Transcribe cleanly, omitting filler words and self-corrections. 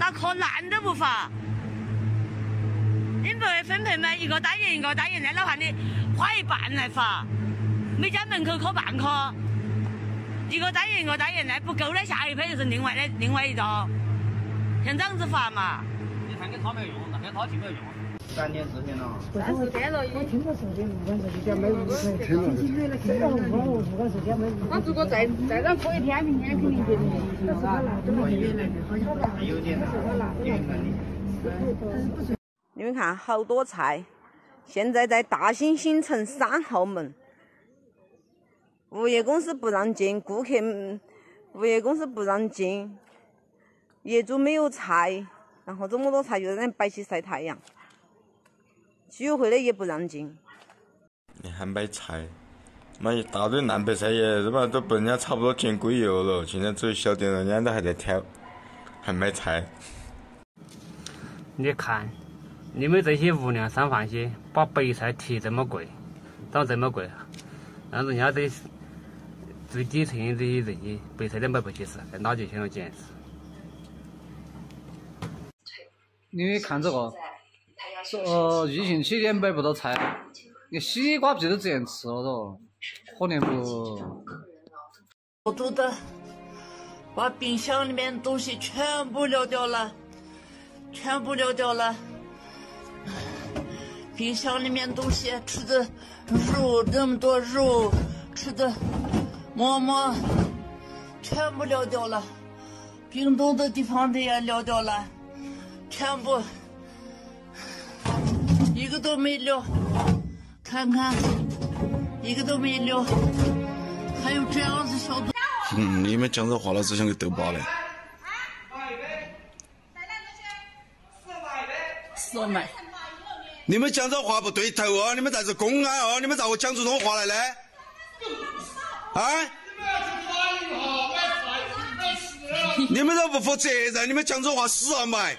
发可难都不发。你不会分配吗？一个单元一个单元的，哪怕你花一半来发，每家门口科半科，一个单元一个单元的不够的，下一批就是另外一道，像这样子发嘛。你看给他没有用，那给他就没有用。3天4天了。30天了，我听过手机5管手机价买5块，星期月了，现在5管手机价买5块。我如果再让过一天，明天肯定就没有。有点难，你们看，好多菜，现在在大兴新城3号门，物业公司不让进，物业公司不让进，业主没有菜，然后这么多菜就在那摆起晒太阳，居委会的也不让进。你还买菜，买一大堆烂白菜叶，这嘛都被人家差不多见鬼油了。现在只有小店人家都还在挑，还买菜。你看，你们这些无良商贩些，把白菜提这么贵，涨这么贵，让人家这最底层的这些人白菜270，在哪就想要捡？你看这个，疫情期间买不到菜，你西瓜皮都直接吃了都，可怜不？我煮的，把冰箱里面东西全部留掉了，冰箱里面东西吃的肉，那么多肉，吃的馍馍，全部留掉了，冰冻的地方的也留掉了，全部一个都没留，看看一个都没留，还有这样子小东。你们讲这话了，只想给豆包的。400。你们讲这话不对头哦！你们在这公安哦！你们咋会讲出这种话来呢？啊！你们都不负责任！你们讲这话死要买！